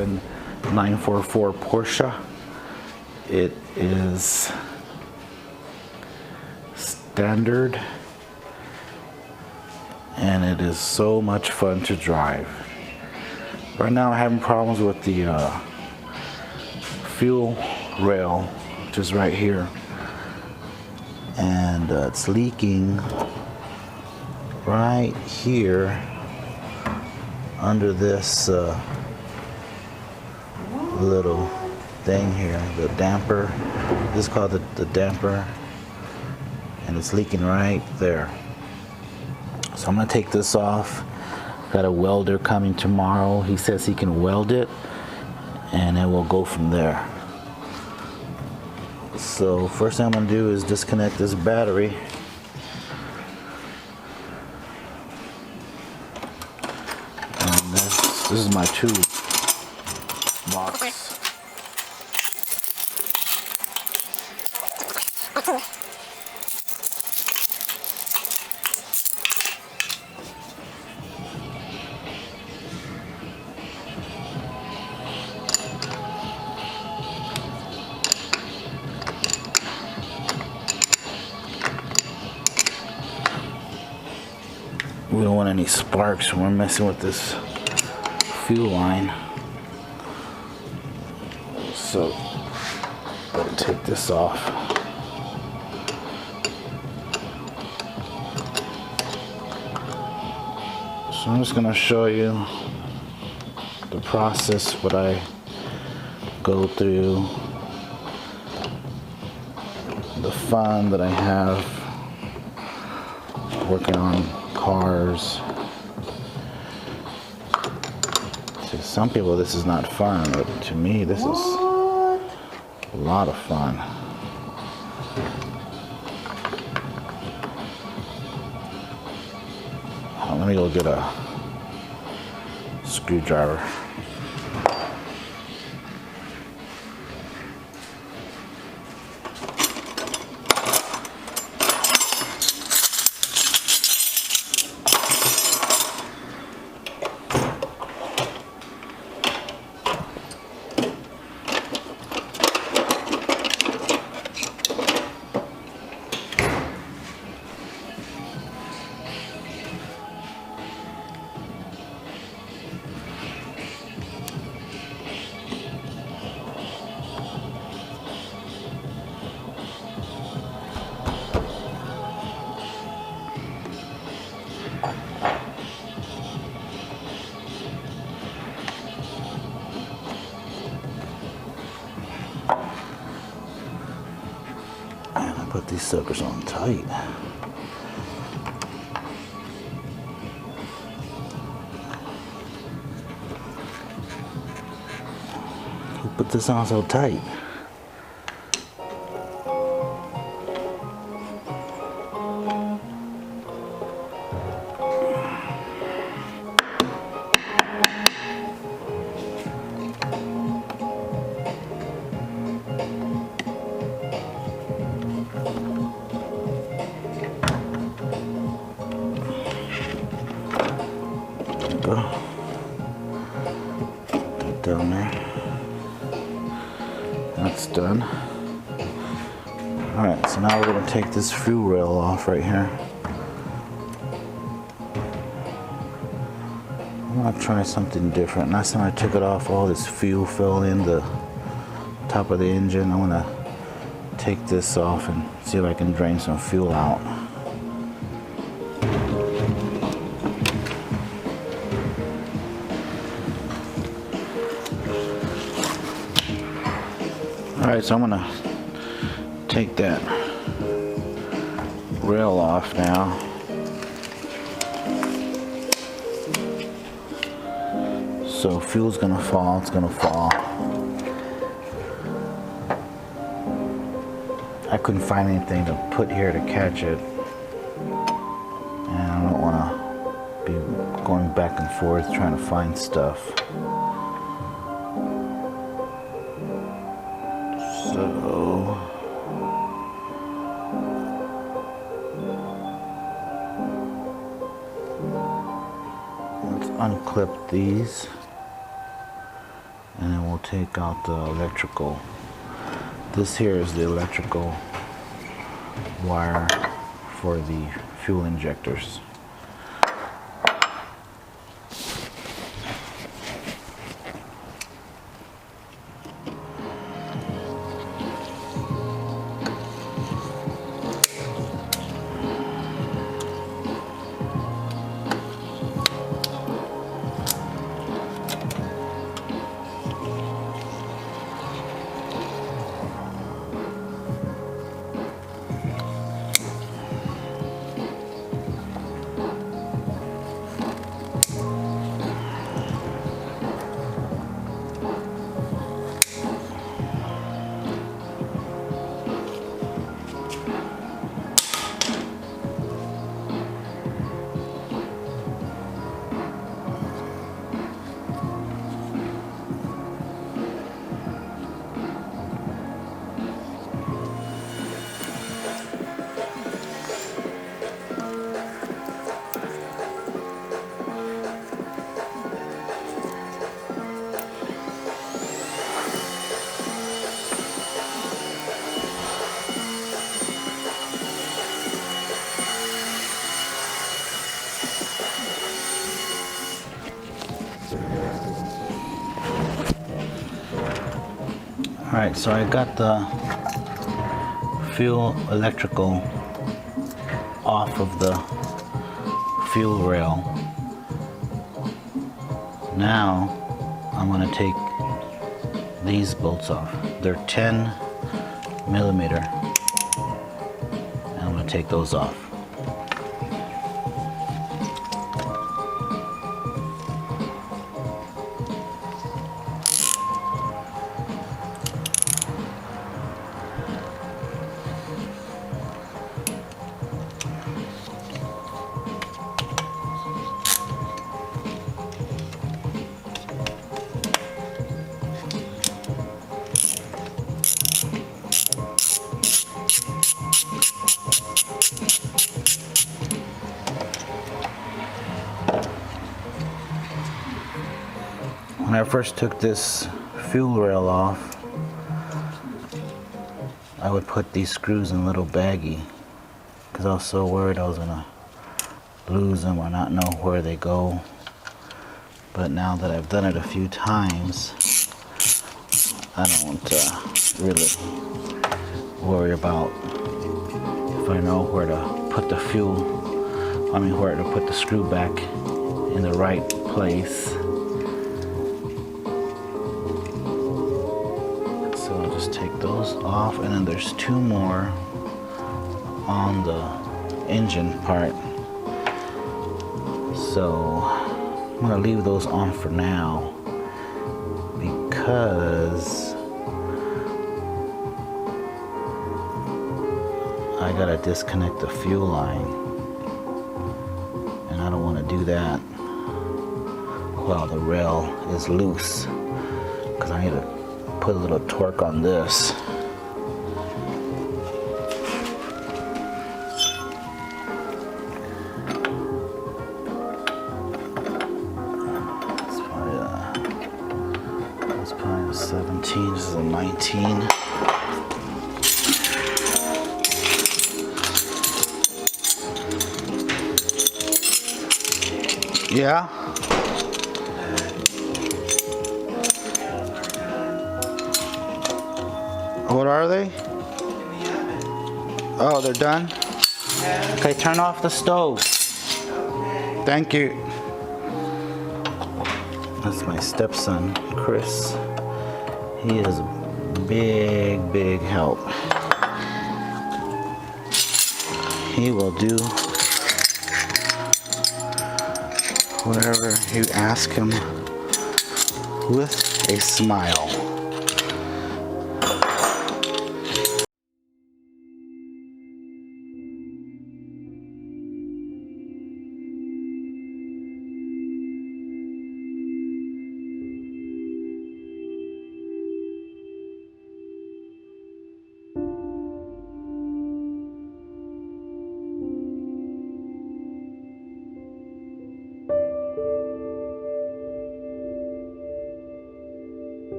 2007 944 Porsche. It is standard and it is so much fun to drive. Right now I'm having problems with the fuel rail, which is right here, and it's leaking right here under this little thing here, the damper. This is called the damper, and it's leaking right there. So I'm gonna take this off. Got a welder coming tomorrow. He says he can weld it, and then we'll go from there. So first thing I'm gonna do is disconnect this battery. And this is my tube box. We don't want any sparks when we're messing with this fuel line. So, better take this off. So I'm just gonna show you the process, what I go through, the fun that I have working on cars. To some people this is not fun, but to me this is a lot of fun. Let me go get a screwdriver. Put these suckers on tight. Who put this on so tight? Down there. That's done. Alright, so now we're going to take this fuel rail off right here. I'm going to try something different. Last time I took it off, all this fuel fell in the top of the engine. I'm going to take this off and see if I can drain some fuel out. Alright, so I'm gonna take that rail off now. So fuel's gonna fall, it's gonna fall. I couldn't find anything to put here to catch it. And I don't wanna be going back and forth trying to find stuff. So let's unclip these And then we'll take out the electrical. This here is the electrical wire for the fuel injectors. Alright, so I got the fuel electrical off of the fuel rail. Now I'm going to take these bolts off. They're 10 millimeter, and I'm going to take those off. When I first took this fuel rail off, I would put these screws in a little baggie because I was so worried I was gonna lose them or not know where they go. But now that I've done it a few times, I don't really worry about if I know where to put the where to put the screw back in the right place. So I'll just take those off, and then there's two more on the engine part. So I'm gonna leave those on for now because I gotta disconnect the fuel line, and I don't want to do that while the rail is loose because I need to put a little torque on this. That's probably a 17. This is a 19. Yeah. What are they? Oh, they're done? Okay, turn off the stove. Thank you. That's my stepson, Chris. He is a big help. He will do whatever you ask him with a smile.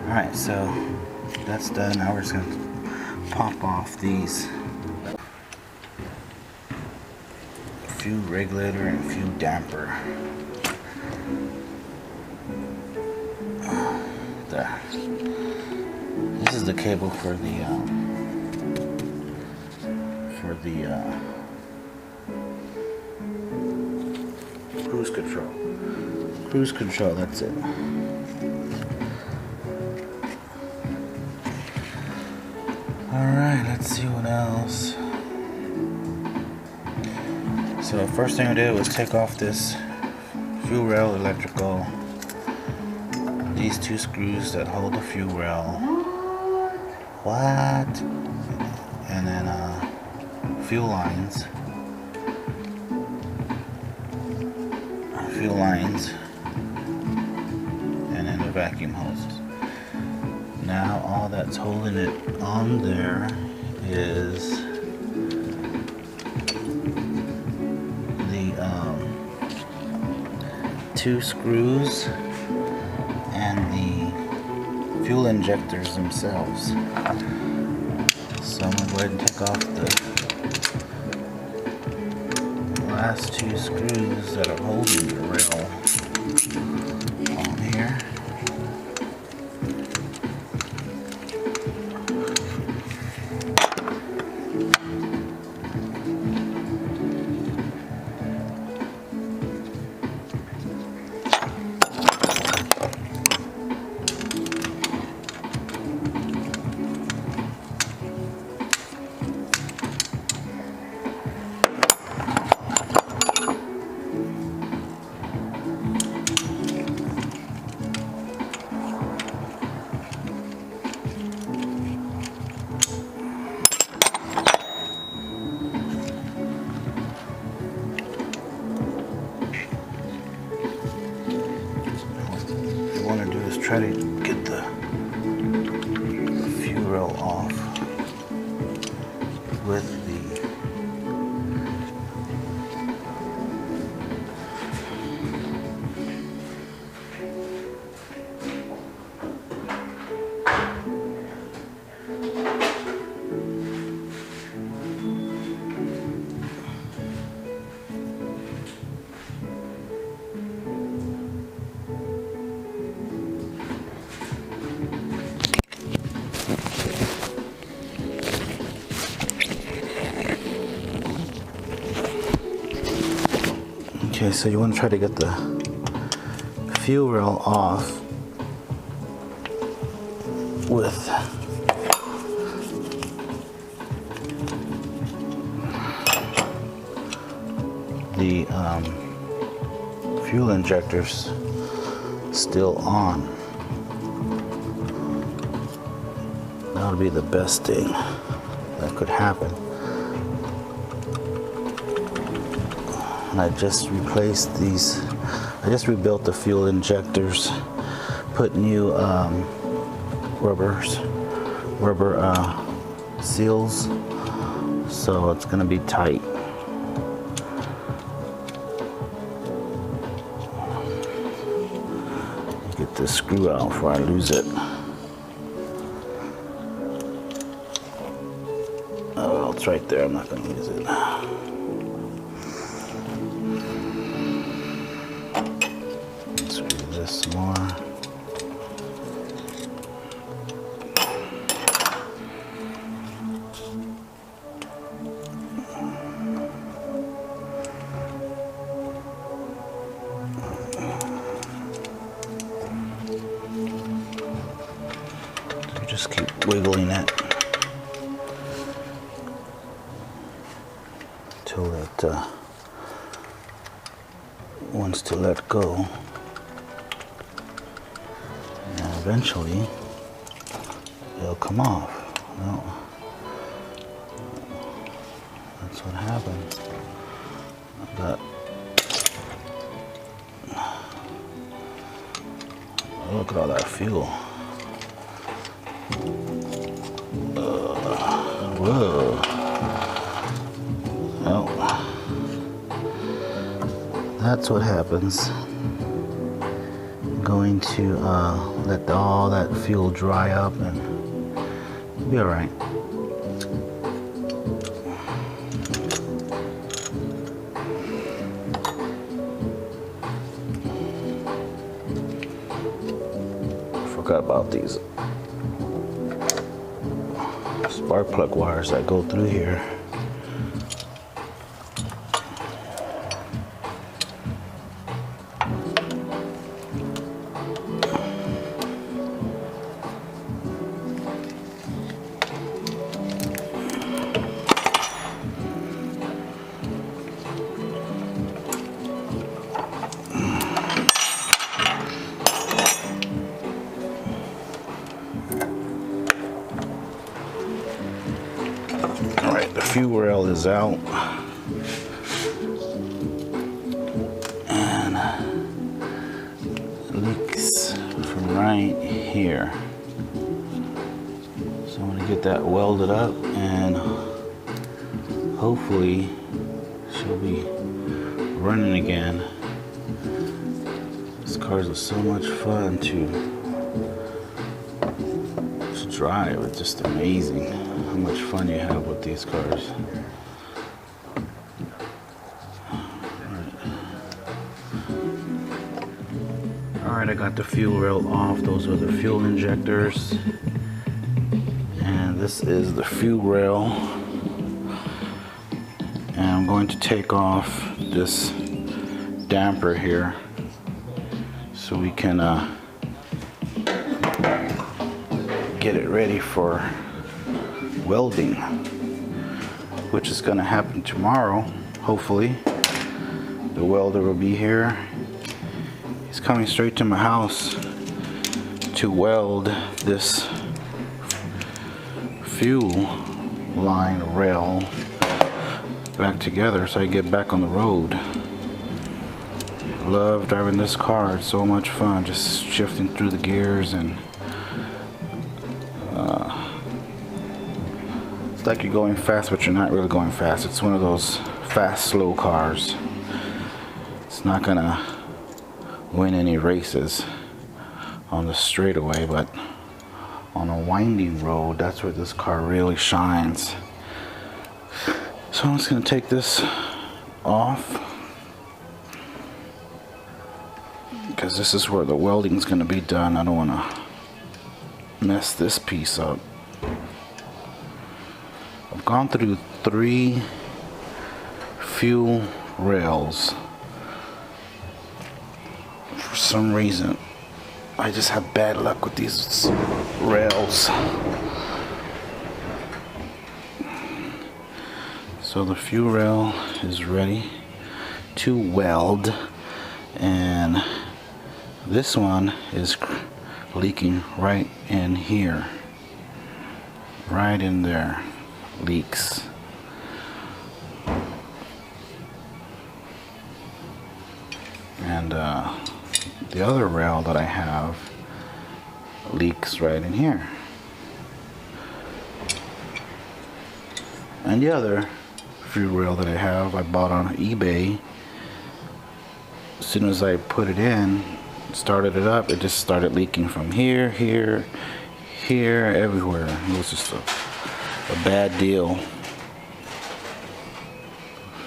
Alright, so that's done. Now we're just going to pop off these fuel regulator and fuel damper. There. This is the cable for the cruise control. Cruise control, that's it. Alright, let's see what else. So first thing I did was take off this fuel rail electrical, these two screws that hold the fuel rail. What? And then fuel lines, and then the vacuum hoses. Now all that's holding it on there is the two screws and the fuel injectors themselves. So I'm going to go ahead and take off the last two screws that are holding the rail on here. Try to get the fuel rail off with the Okay, so you want to try to get the fuel rail off with the fuel injectors still on. That would be the best thing that could happen. I just replaced these. I just rebuilt the fuel injectors, put new rubber seals, so it's going to be tight. Get this screw out before I lose it. Oh, well, it's right there. I'm not going to use it. Some more. So just keep wiggling it until it wants to let go. Eventually, it'll come off. No, that's what happens. But look at all that fuel. Whoa. Oh, that's what happens going going to let all that fuel dry up and it'll be all right. Forgot about these spark plug wires that go through here. Alright, the fuel rail is out. And it leaks from right here. So I'm going to get that welded up and hopefully she'll be running again. These cars are so much fun to drive. It's just amazing how much fun you have with these cars. Alright, I got the fuel rail off. Those are the fuel injectors. And this is the fuel rail. And I'm going to take off this damper here so we can get it ready for welding, which is going to happen tomorrow. Hopefully the welder will be here. He's coming straight to my house to weld this fuel line rail back together so I get back on the road. Love driving this car. It's so much fun just shifting through the gears, and it's like you're going fast, but you're not really going fast. It's one of those fast, slow cars. It's not gonna win any races on the straightaway, but on a winding road, that's where this car really shines. So I'm just gonna take this off because this is where the welding's gonna be done. I don't wanna mess this piece up. I've gone through 3 fuel rails. For some reason, I just have bad luck with these rails. So the fuel rail is ready to weld, and this one is leaking right in here. Right in there. Leaks. And the other rail that I have leaks right in here. And the other fuel rail that I have, I bought on eBay. As soon as I put it in, started it up, it just started leaking from here, here, everywhere. It was just a bad deal.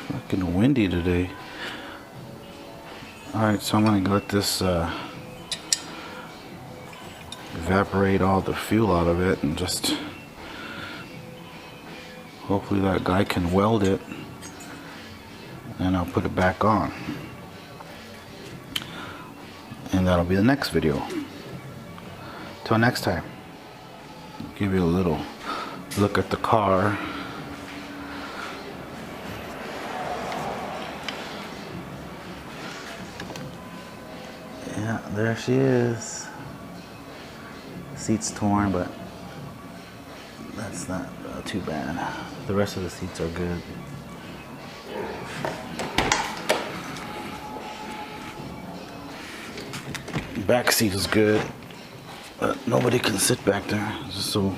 Fucking windy today. Alright, so I'm gonna let this evaporate all the fuel out of it, and just hopefully that guy can weld it, and I'll put it back on. And that'll be the next video. Till next time. Give you a little look at the car. Yeah, there she is. Seat's torn, but that's not too bad. The rest of the seats are good. Back seat is good, but nobody can sit back there. It's just so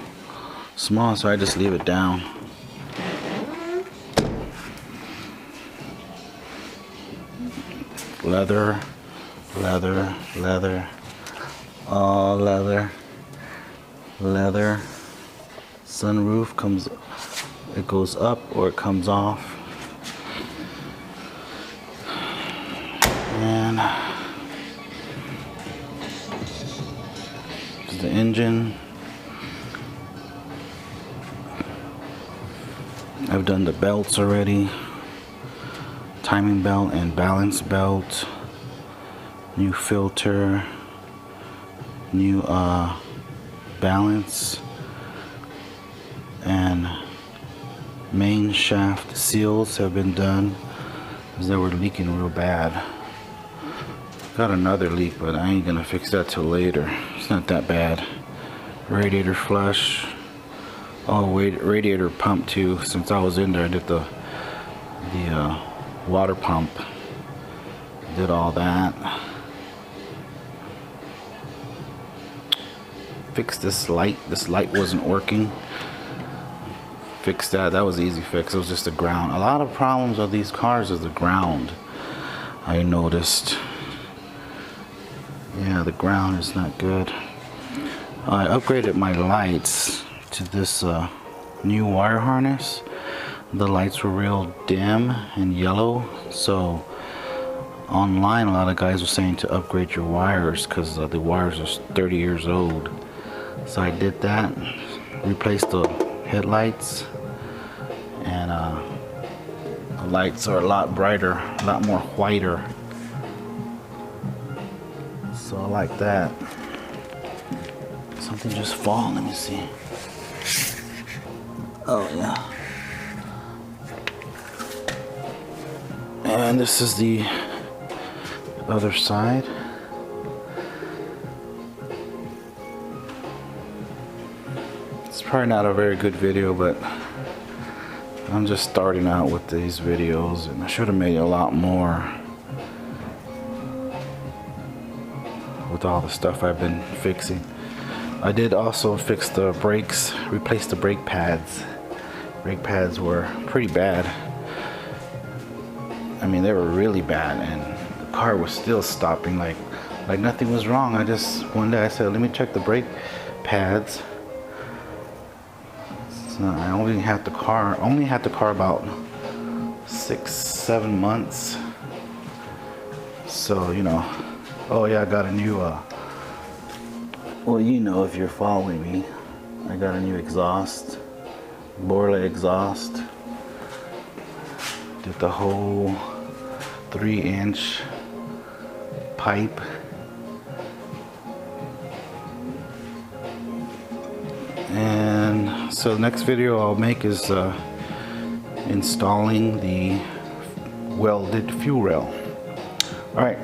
small, so I just leave it down. Leather, leather, leather, All leather. Sunroof comes, it goes up or it comes off. And this is the engine. I've done the belts already. Timing belt and balance belt. New filter. New balance. And main shaft seals have been done because they were leaking real bad. Got another leak, but I ain't gonna fix that till later. It's not that bad. Radiator flush. Oh, wait, radiator pump too. Since I was in there, I did the water pump. Did all that. Fixed this light. This light wasn't working. Fixed that. That was an easy fix. It was just the ground. A lot of problems with these cars is the ground. I noticed. Yeah, the ground is not good. I upgraded my lights to this new wire harness. The lights were real dim and yellow, so online a lot of guys were saying to upgrade your wires because the wires are 30 years old. So I did that, replaced the headlights, and the lights are a lot brighter, a lot more whiter. So I like that. Something just fall, let me see. Oh yeah. And this is the other side. It's probably not a very good video, but I'm just starting out with these videos and I should have made a lot more with all the stuff I've been fixing. I did also fix the brakes, replace the brake pads. Brake pads were pretty bad. I mean, they were really bad, and the car was still stopping like nothing was wrong. I just, one day I said, let me check the brake pads. So I only had the car about 6-7 months. So, you know, oh yeah, I got a new, well, you know, if you're following me, I got a new exhaust, Borla exhaust. Did the whole 3-inch pipe. And so the next video I'll make is installing the welded fuel rail. All right.